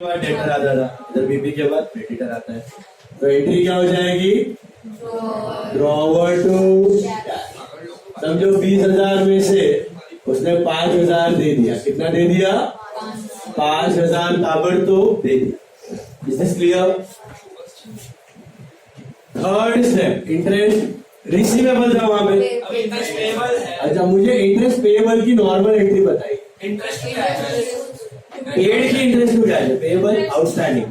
Debtor आता था, इधर बीपी के बाद क्रेडिटर आता है। तो एंट्री क्या हो जाएगी? Drawer to. समझो 20,000 में से उसने 5,000 दे दिया। कितना दे दिया? 5,000 ताबड़तोड़ दे दिया। Is this clear? Third step, interest receivable था वहां पे। इंटरेस्ट पेएबल है। अच्छा, मुझे इंटरेस्ट पेएबल की नॉर्मल एंट्री बताइए। इंटरेस्ट क्या है? पेड की इंटरेस्ट टू क्या है? Payable outstanding.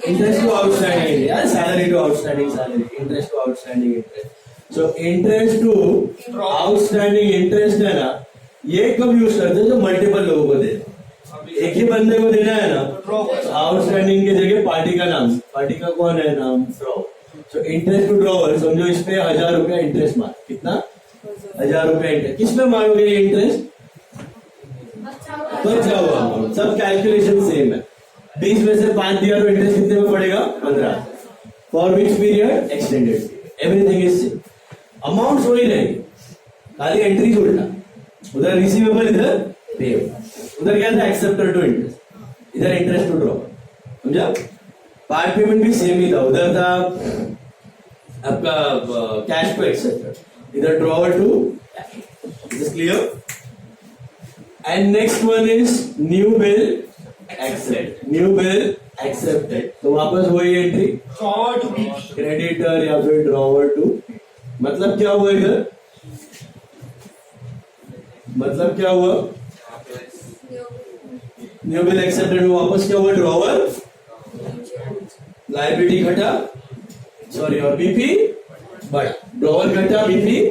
Interest to outstanding यार, salary to outstanding salary, interest to outstanding interest. So interest to outstanding interest है ना, ये कब यूज करते हैं? जो मल्टीपल लोगों को दे, एक ही बंदे को देना है ना, आउटस्टैंडिंग की जगह पार्टी का नाम, पार्टी का कौन है नाम? Draw. So interest to drawer, समझो इस पे 1,000 रुपया इंटरेस्ट मार। कितना? 1,000 रुपया इंटरेस्ट। किस पे मारोगे ये इंटरेस्ट? बचा हुआ अमाउंट। सब कैलकुलेशन सेम है। 20 में से 5 दिया तो इंटरेस्ट कितने में पड़ेगा? 15। For which period? Extended period. Everything is same, amount वही रहेंगे, खाली एंट्री उल्टा। उधर रिसीवेबल, इधर पेएबल। उधर क्या था? एक्सेप्टर टू इंटरेस्ट, इधर इंटरेस्ट टू ड्रॉ। समझा? पार्ट पेमेंट भी सेम ही था। उधर था आपका कैश टू एक्सेप्टर, इधर drawer to cash. Is clear? And next one is new bill accept. New bill accepted, तो वापस वही entry, drawer to BP. Creditor या फिर ड्रॉवर टू। मतलब क्या हुआ इधर? मतलब क्या हुआ? न्यू बिल एक्सेप्टेड में वापस क्या हुआ? ड्रॉवर, लायबिलिटी घटा, सॉरी, और बीपी बढ़ा। ड्रॉवर घटा, बीपी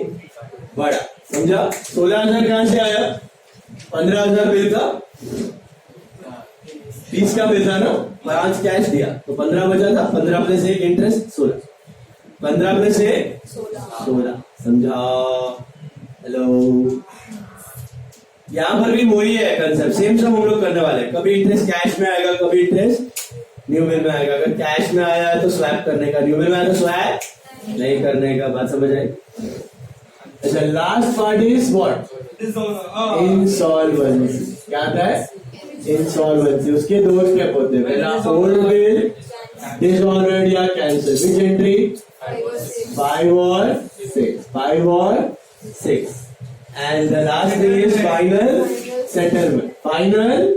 बढ़ा। समझा? 16,000 कहां से आया? 15,000 बिल का, 20 का बिल था ना, 5 कैश दिया तो 15 बचा था। 15 प्लस 1 इंटरेस्ट 16, 15 प्लस 1 16। समझा? हेलो, यहां पर भी वही है कंसेप्ट, सेम सब हम लोग करने वाले हैं। कभी इंटरेस्ट कैश में आएगा, कभी इंटरेस्ट न्यू बिल में आएगा। अगर कैश में आया है तो स्वैप करने का, न्यू बिल में आया तो स्वैप नहीं करने का। बात समझ आई? अच्छा, last part is what? Insolvency. क्या आता है? इंसॉल्वेंसी। उसके 2 स्टेप होते हैं, पहला ओल्ड बिल डिसऑनर्ड या कैंसिल। विच एंट्री? 5 और 6, 5 और 6। And the last thing is final settlement. Final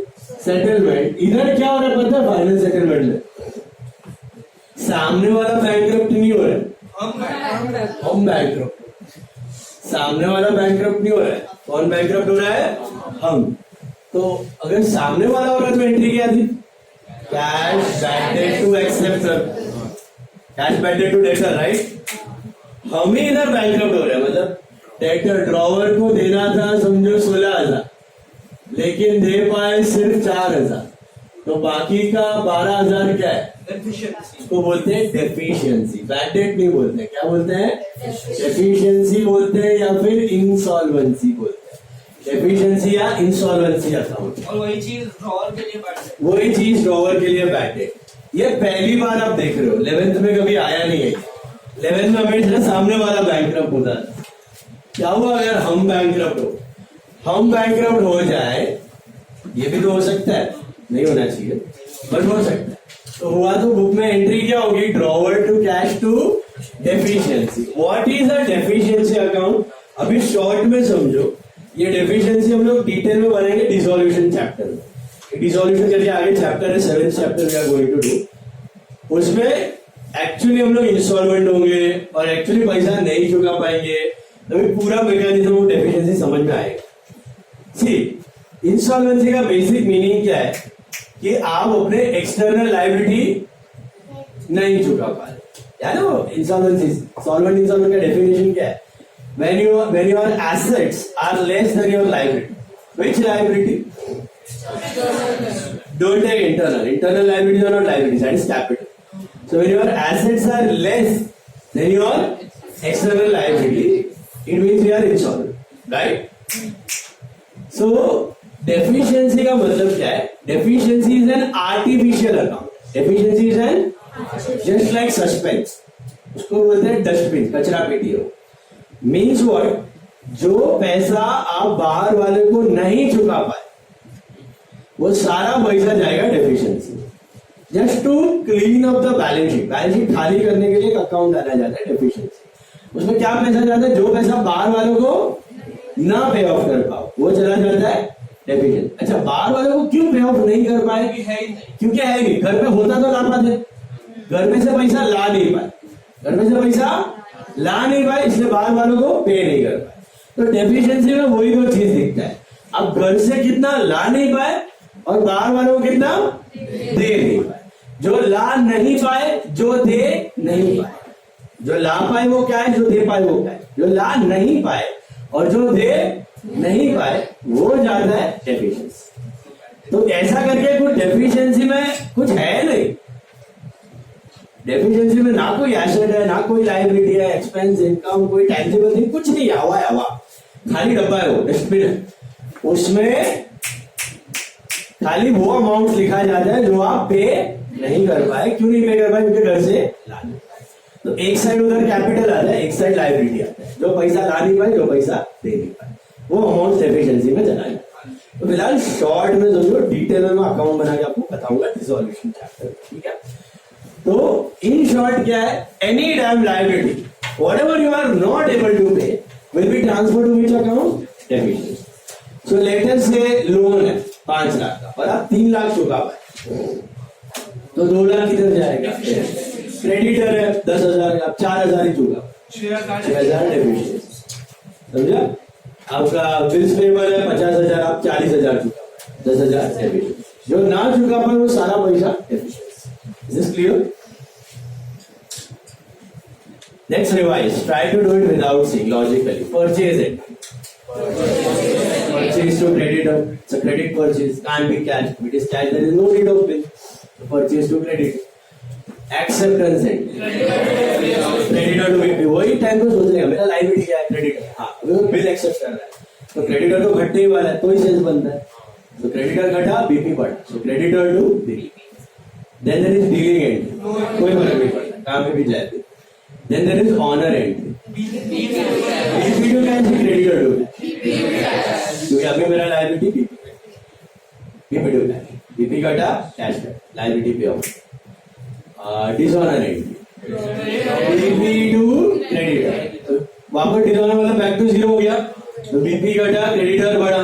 settlement, इधर क्या हो रहा है पता है? फाइनल सेटलमेंट में सामने वाला बैंकरप्ट नहीं हो रहा है, हम बैंकरप्ट। सामने वाला बैंकरप्ट नहीं हो रहा है, कौन बैंकरप्ट हो रहा है? हम। तो अगर सामने वाला हो रहा है तो एंट्री क्या थी? Cash bad debt to acceptor, cash bad debt to debtor, right? हम ही इधर बैंकरप्ट हो रहे हैं। मतलब डेटर ड्रॉवर को देना था समझो 16,000, लेकिन दे पाए सिर्फ 4,000, तो बाकी का 12,000 क्या है? इसको बोलते हैं डेफिशिएंसी। बैड डेट नहीं बोलते हैं, क्या बोलते हैं? डेफिशिएंसी बोलते हैं या फिर इंसॉल्वेंसी बोलते हैं। डेफिशिएंसी या इंसॉल्वेंसी अकाउंट। और वही चीज ड्रॉवर के लिए बैड डेट। वही चीज ड्रॉवर के लिए बैड डेट। ये पहली बार आप देख रहे हो, 11th में कभी आया नहीं है। 11th में हमेशा सामने वाला बैंकरप्ट होता है। क्या हुआ अगर हम बैंकरप्ट हो? हम बैंकरप्ट हो जाए, ये भी तो हो सकता है, नहीं होना चाहिए बट हो सकता है। तो हुआ तो बुक में एंट्री क्या होगी? Drawer to cash to deficiency. What is a deficiency account? अभी शॉर्ट में समझो, ये डेफिशिएंसी हम लोग डिटेल में बनाएंगे डिसॉल्यूशन चैप्टर में। डिसॉल्यूशन करके आगे चैप्टर है 7th chapter we are going to do. उसमें एक्चुअली हम लोग इंस्टॉलमेंट होंगे और एक्चुअली पैसा नहीं चुका पाएंगे, तभी पूरा मैकेनिज्म ऑफ डेफिशिएंसी समझ में आएगा। सी, इंसॉल्वेंसी का बेसिक मीनिंग क्या है कि आप अपने एक्सटर्नल लायबिलिटी नहीं चुका पा रहे। याद है इंसॉल्वेंसी, सॉल्वेंट इंसॉल्वेंट का डेफिनेशन क्या है? when your assets are less than your liability. Which liability? Don't take internal liabilities are not liabilities, that is capital. So when your assets are less than your external liability, it means you are insolvent, right? So deficiency का मतलब क्या है? Deficiency is an artificial account. Deficiency is an just like suspense. उसको बोलते हैं dustbin, कचरा पेटी हो। Means what? जो पैसा आप बाहर वाले को नहीं चुका पाए, वो सारा पैसा जाएगा deficiency. Just to clean up the balance sheet. Balance sheet खाली करने के लिए एक अकाउंट डाला जाता है डेफिशिएंसी। उसमें क्या पैसा जाता है, जो पैसा बाहर वालों को ना पे ऑफ कर पाओ वो चला जाता है डेफिशिएंसी। अच्छा, बाहर वालों को क्यों पे ऑफ नहीं कर पाए? है ही नहीं। क्योंकि है नहीं, घर पे होता तो ला पाते, घर में से पैसा ला नहीं पाए, घर में से पैसा ला नहीं पाए, इसलिए बाहर वालों को पे नहीं कर पाए। तो डेफिशिएंसी में वही दो चीज दिखता है। अब घर से कितना ला नहीं पाए और बाहर वालों को कितना दे नहीं पाए। जो ला नहीं पाए, जो दे नहीं पाए। जो ला पाए वो क्या है, जो दे पाए वो क्या है। जो ला नहीं पाए और जो दे नहीं पाए वो जाता है डेफिशिएंसी। तो ऐसा करके कुछ डेफिशिएंसी में कुछ है नहीं। डेफिशिएंसी में ना कोई एसेट है, ना कोई लायबिलिटी है, एक्सपेंस, इनकम, कोई टेंजिबल थिंग, कुछ नहीं है। हवा है, हवा, खाली डब्बा है, वो डस्टबिन है। उसमें खाली वो अमाउंट लिखा जाता है जो आप पे नहीं कर पाए। क्यों नहीं पे कर पाए? क्योंकि घर से ला नहीं पाए। तो एक साइड उधर कैपिटल आता है, एक साइड लायबिलिटी आता है। जो पैसा ला नहीं पाए, जो पैसा दे नहीं पाए, वो अमाउंट डेफिशिएंसी में चला जाता है। तो फिलहाल शॉर्ट में समझो, डिटेल में मैं अकाउंट बना के आपको बताऊंगा डिसॉल्यूशन चैप्टर, ठीक है। तो इन शॉर्ट क्या है, any damn liability whatever you are not able to pay will be transfer to which account? Deficiency. So let us say loan है 5 लाख का और आप 3 लाख चुका हुआ है, तो 2 लाख किधर जाएगा? क्रेडिटर है 10,000, आप 4,000 ही चुका, 6,000 डेफिशिएंसी, समझा। आपका बिल्स पेबल है 50,000, आप 40,000 चुका, 10,000 डेफिशिएंसी। जो ना चुका पाए वो सारा पैसा deficiency. Is this clear? Let's revise. Try to do it without seeing logically. Purchase it. Purchase to creditor. It's a credit purchase. Can't be cash. If it is cash, there is no need of bill. So purchase to credit. Acceptance it. Creditor to BP. वही time को सोच लेगा मेरा liability क्या है, creditor. हाँ, अभी वो बिल एक्सेप्ट कर रहा है, तो क्रेडिटर तो घटने ही वाला है, तो ही सेल्स बनता है। तो क्रेडिटर घटा, बीपी बढ़ा, so creditor to BP. Then there is dealing entry, कोई फर्क नहीं पड़ता, कहाँ पे भी जाए। Then there is honor entry, BP to cash, creditor to cash, क्योंकि अभी मेरा liability BP to cash, BP कटा, कैश कटा, liability pay off. Dishonour entry, BP to creditor, वापस डिसऑनर वाला बैक टू 0 हो गया, तो BP कटा, क्रेडिटर बढ़ा,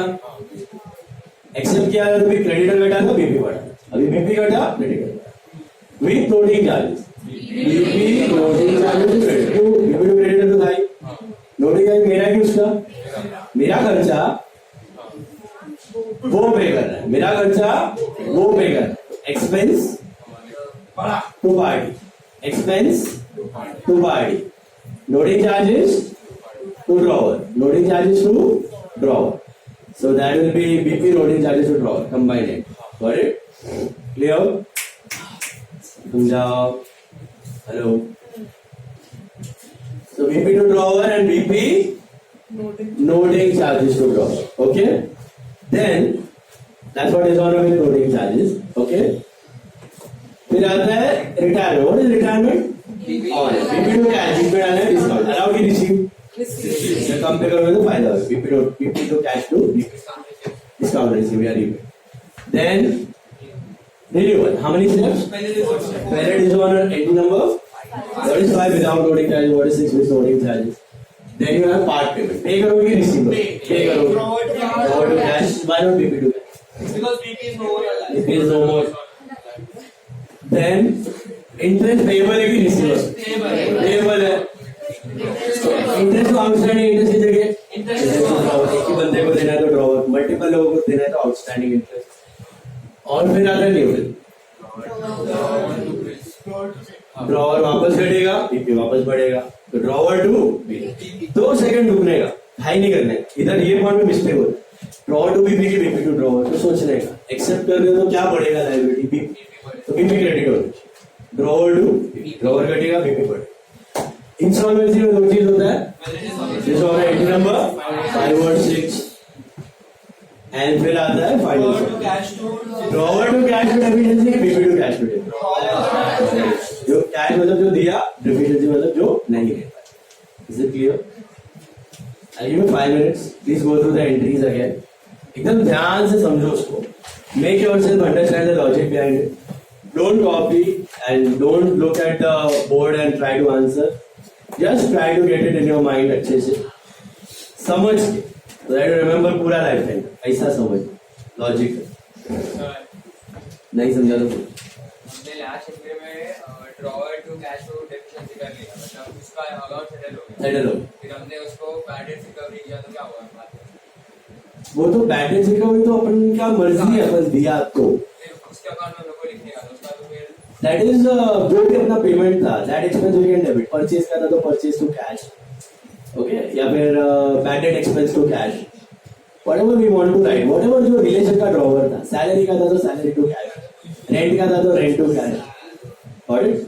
एक्सेप्ट किया तो भी क्रेडिटर घटा तो BP बढ़ा, अभी BP घटा, creditor with loading charges, BP loading charges creditor तो भाई लोडिंग चार्ज मेरा कि उसका, मेरा खर्चा वो पे कर रहा है, मेरा खर्चा वो पे कर रहा है। Expense to party, expense to party, loading charges to drawer, loading charges to drawer, so that will be BP loading charges to drawer combine it. Got it? Clear? समझाओ, hello. So BP to drawer and BP loading charges to drawer. Okay? Then that's what is on with loading charges. Okay? फिर आता है retirement. What is retirement? BP to cash, BP डालना है discount. Allow की receive. कम पे करोगे तो फायदा होगा। BP to cash to discount receive या rebate. Then renewal. How many steps? पहले dishonour entry number. What is 5 without loading charges? What is 6 with loading charges? Then you have part payment. Pay करोगे receive pay करोगे. Forward to cash. Why not BP to cash? Because BP is no more alive. BP is no more. Then interest payable है कि receivable? Payable है। Interest तो outstanding interest की जगह एक ही बंदे को देना है तो ड्रॉवर, मल्टीपल लोगों को देना है तो आउटस्टैंडिंग इंटरेस्ट। और फिर आता है न्यूट्रल, ड्रॉवर वापस घटेगा, बीपी वापस बढ़ेगा, तो ड्रॉवर टू बीपी 2 सेकंड रुकने का, हाई नहीं करने का। इधर ये पॉइंट में मिस्टेक होता है, ड्रॉवर टू बीपी की बीपी टू ड्रॉवर, तो सोचने का। एक्सेप्ट कर रहे हो तो क्या बढ़ेगा लायबिलिटी? बीपी, तो बीपी क्रेडिट हो, ड्रॉवर टू ड्रॉवर घटेगा, बीपी बढ़ेगा। इंस्टॉलमेंसी में 2 चीज होता है, डिसऑनर एंट्री नंबर 5 और 6, एंड फिर आता है final drawer to cash to deficiency, BP to cash to deficiency. जो कैश मतलब जो दिया, डेफिशिएंसी मतलब जो नहीं दे पाया। Is it clear? I give you 5 minutes, please go through the entries again, एकदम ध्यान से समझो उसको, make yourself understand the logic behind it. don't copy and don't look at the board and try to answer. Just try to get it in your mind अच्छे से समझ के try to remember पूरा लाइफ टाइम ऐसा समझ logic नहीं समझा तो हमने लास्ट चैप्टर में drawer to cash flow deficiency कर लिया मतलब उसका अकाउंट सेटल हो गया सेटल हो फिर हमने उसको बैड डेट रिकवरी किया तो क्या हुआ बाद में वो तो बैड डेट रिकवरी तो अपन का मर्जी है बस दिया आपको फिर उसके अकाउंट में हम लोग को लिखने का तो उसका तो फिर दैट इज जो भी अपना पेमेंट था that expense you can debit purchase का था तो परचेज टू कैश ओके या फिर bad debt expense to cash whatever we want to write whatever जो रिलेशन का ड्रॉवर था सैलरी का था तो सैलरी टू कैश रेंट का था तो rent to cash got it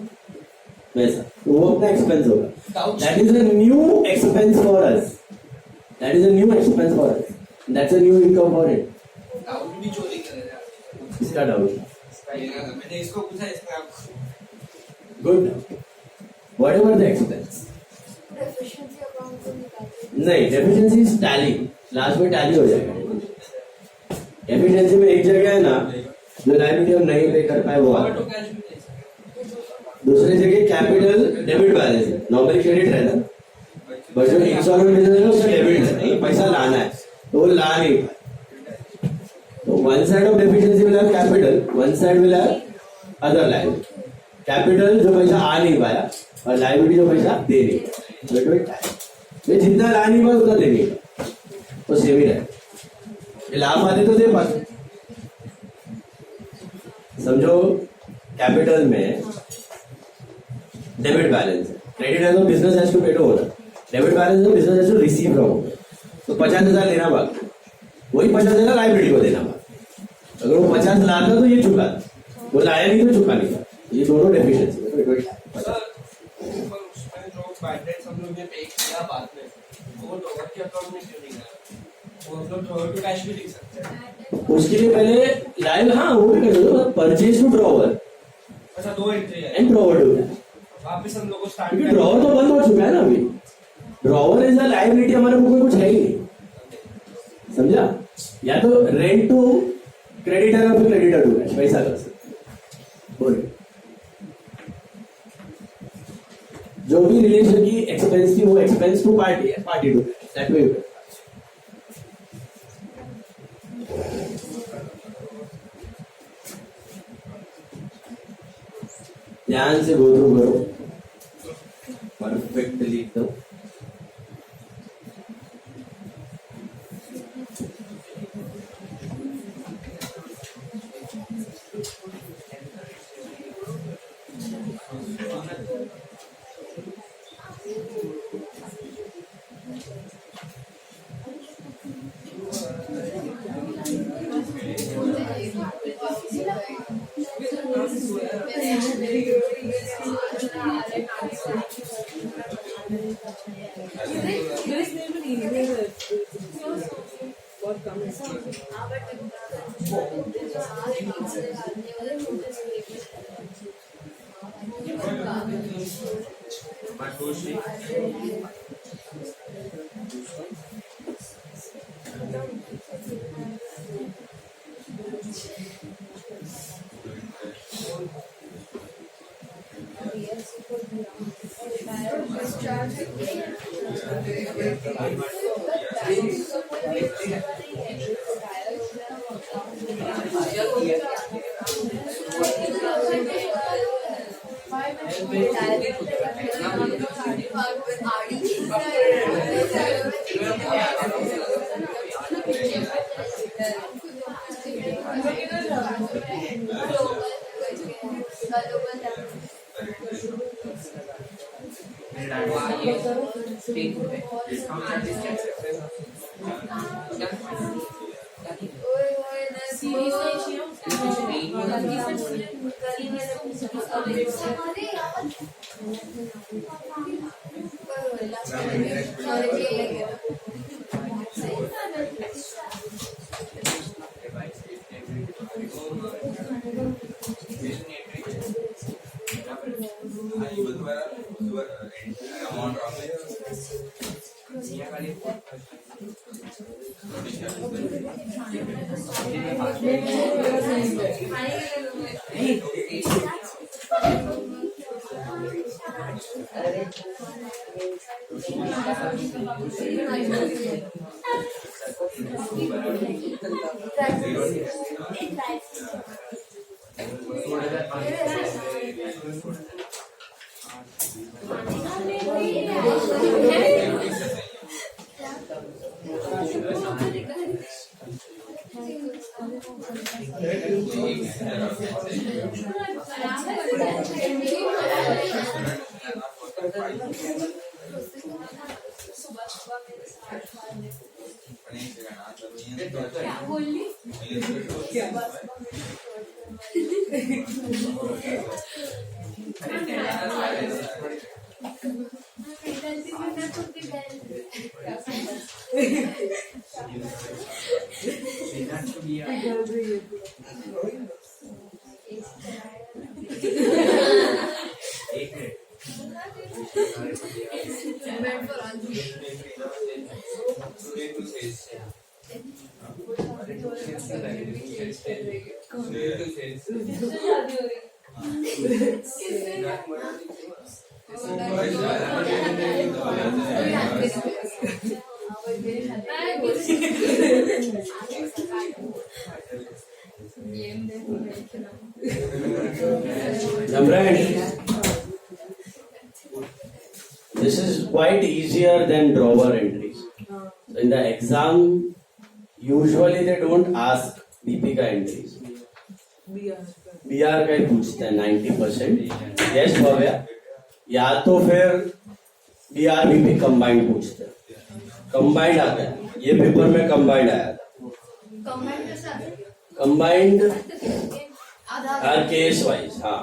वैसा तो वो अपना एक्सपेंस होगा that is a new expense for us that is a new expense for us that's a new income for it doubt भी चोरी कर रहा है इसका डाउट मैंने इसको पूछा इसमें आप good whatever the expense deficiency account को निकालते नहीं डेफिशिएंसी इज टैली लास्ट में टैली हो जाएगा एफिशिएंसी में एक जगह है ना जो लायबिलिटी हम नहीं पे कर पाए वो आता है दूसरी जगह कैपिटल डेबिट बैलेंस है नॉर्मली क्रेडिट है ना बट जो इंस्टॉलमेंट बिजनेस है उसका डेबिट है नहीं पैसा लाना है तो वो ला नहीं पाए तो one side of deficiency will have capital one side will have other liability capital जो पैसा आ नहीं पाया और लायबिलिटी जो पैसा दे नहीं पाया ये जितना ला नहीं पाया उतना दे नहीं पाया तो सेम ही रहे लाभ आते तो दे पाते समझो कैपिटल में डेबिट बैलेंस है क्रेडिट है तो business has to pay to owner debit balance है business has to receive from owner तो 50,000 लेना बाकी वही 50,000 लायबिलिटी को देना बाकी अगर वो 50 लाता तो ये चुका वो लाया नहीं तो चुका नहीं था ये दोनों डेफिशिएंसी सर ऊपर उसमें जो बैड डेट्स हम लोग ने पे किया बाद में वो ड्रॉवर के अकाउंट में क्यों नहीं गया वो हम लोग ड्रॉवर टू कैश भी लिख सकते हैं उसके लिए पहले लाइव हाँ वो भी कर दो परचेज टू ड्रॉवर अच्छा दो एंट्री है एंड ड्रॉवर टू वापस हम लोग को स्टार्ट क्योंकि ड्रॉवर तो बंद हो चुका है ना अभी ड्रॉवर इज अ लायबिलिटी हमारे बुक में कुछ है ही नहीं समझा या तो रेंट टू क्रेडिटर या फिर क्रेडिटर टू कैश वैसा कर सकते बोलिए जो भी रिलेशन की एक्सपेंस की वो एक्सपेंस टू पार्टी है party to cash that way you can ध्यान से गो थ्रू करो परफेक्टली एकदम क्या बोली This is quite easier than drawer entries. So in the exam, usually they don't ask BP का entries. BR का ही पूछते हैं 90%. Yes भव्या. या तो फिर BR BP combined पूछते हैं. Combined आता है. ये पेपर में combined आया था. Combined हर केस वाइज. हाँ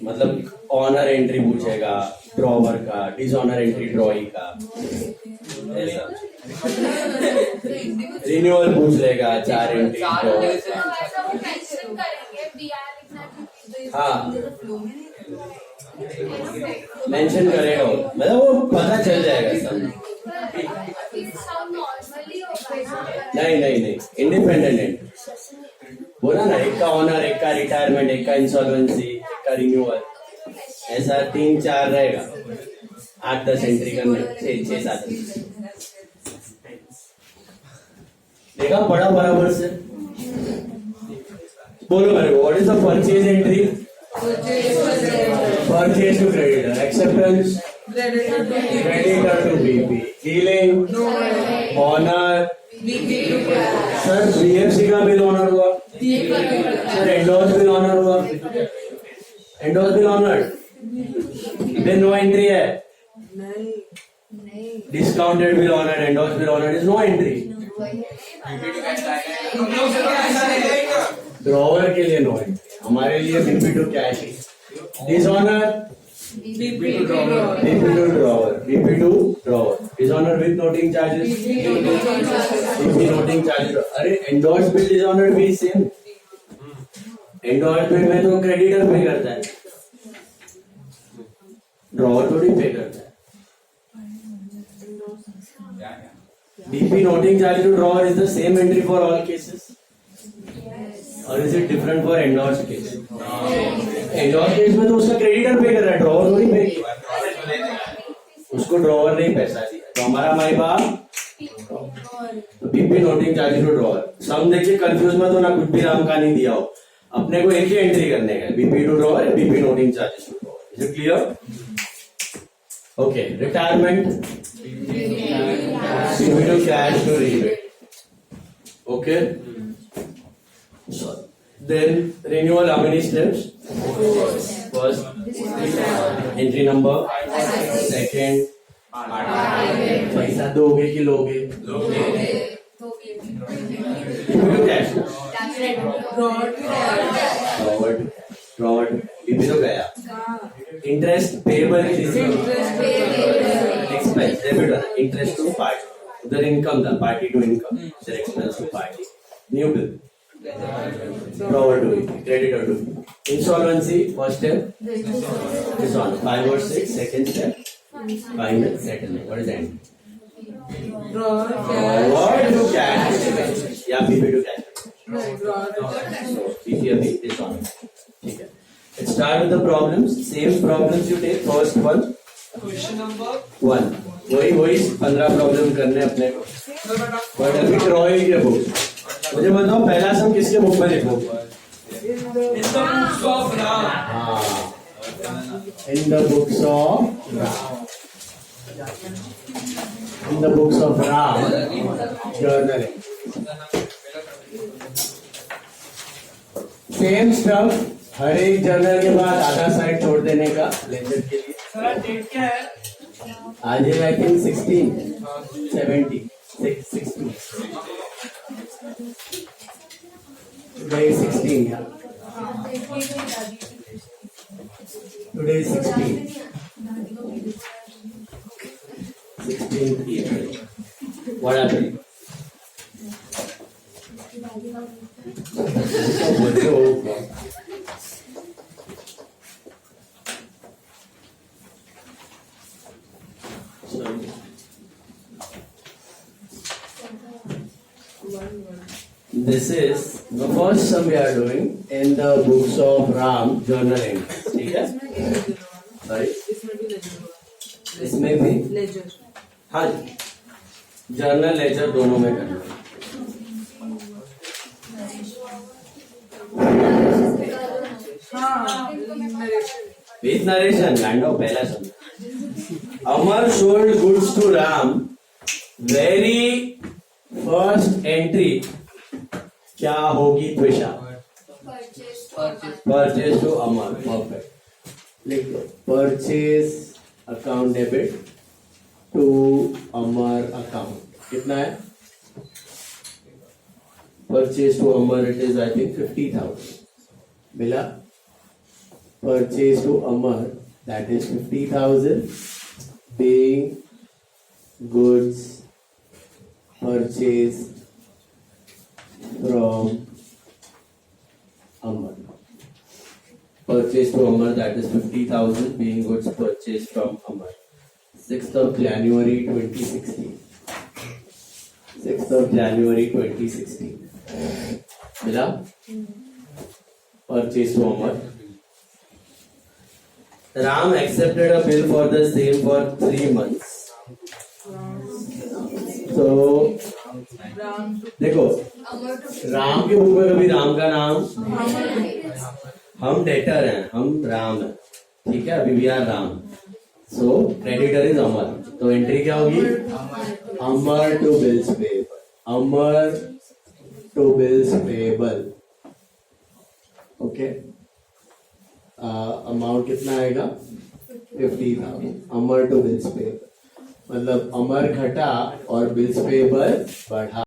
मतलब ऑनर एंट्री पूछेगा, ड्रॉवर का, डिसऑनर एंट्री ड्रॉई का, ऐसा रिन्यूअल पूछ लेगा, 4 एंट्री हाँ मेंशन करेगा वो, मतलब वो पता चल जाएगा सब. नहीं इंडिपेंडेंट एंट्री बोला ना, एक का ऑनर, एक का रिटायरमेंट, एक का इंसॉल्वेंसी, एक का रिन्यूअल, ऐसा 3-4 रहेगा. 8-10 एंट्री करने, 6-7 देखा पढ़ा बराबर से. बोलो मेरे को, what is the purchase entry? Purchase to creditor, acceptance creditor to BP, dealing honour. Sir BFC का बिल ऑनर हुआ, सर एंडोर्स बिल ऑनर हुआ, endorse bill honour, then no entry है. Discounted bill honour, endorse bill honour is no entry. Drawer के लिए no entry, हमारे लिए BP to cash. Dishonour BP to drawer, BP to drawer. Dishonor with noting charges. BP noting charges. अरे endorsed bill dishonored भी same. Endorsed bill में तो creditor पे करता है, drawer थोड़ी पे करता है. BP noting charge to drawer is the same entry for all cases, or is it different for endorsed case? Endorse case में तो उसका क्रेडिटर पे कर रहा है, ड्रॉवर थोड़ी पे किया, उसको ड्रॉवर नहीं पैसा दिया. तो हमारा माई बाप BP noting charge to drawer. सम देखिए कंफ्यूज मत हो ना, कुछ भी राम का नहीं दिया हो, अपने को एक ही एंट्री करने का, BP to drawer, BP noting charges to drawer. Is it clear? Okay. Retirement BP to cash to rebate. Okay. Then renewal, how many steps? First, entry number. Second, पैसा दोगे कि लोगे? कैश. फ्रॉड बीपी तो गया. Interest payable expense debit, interest to party, उधर income था, party to income, इधर expense to party. New bill, drawer to creditor to insolvency. First step dishonor, 5 or 6. Second step final settlement. What is the end? Drawer to cash. Yeah, BP to cash. So BP अभी dishonor. ठीक है. Let's start with the problems. Same problems you take. First one, question number 1 वही 15 problem करने अपने को but अभी Troy के book मुझे बताओ पहला सम किसके बुक में लिखो in the books of Ram हाँ in the books of Ram journal same stuff हर एक जर्नल के बाद आधा साइड छोड़ देने का लेजर के लिए सर डेट क्या है आज है I think 16 70 16 today is 16 yeah today is 16 April what happened This is the first sum we are doing in the books of Ram journal entries. ठीक है? Sorry? इसमें भी लेजर हाँ जी जर्नल लेजर दोनों में करना है विथ नरेशन लैंडो पहला सम Amar sold goods to Ram very first entry क्या होगी Twisha purchase to Amar perfect लिख दो purchase account debit to Amar account कितना है purchase to Amar it is I think 50,000 मिला purchase to Amar that is 50,000 being goods purchased from Amar. Purchased to Amar, that is 50,000 being goods purchased from Amar. 6th of January 2016. 6th of January 2016. मिला? Purchased to Amar. Ram accepted a bill for the same for 3 months. तो देखो राम के book में कभी राम का नाम हम debtor हैं हम राम हैं ठीक है अभी we are Ram so creditor is Amar तो एंट्री क्या होगी Amar to bills payable Amar to bills payable okay amount कितना आएगा 50,000 अमर टू बिल्स पेबल मतलब अमर घटा और बिल्स पेबल बढ़ा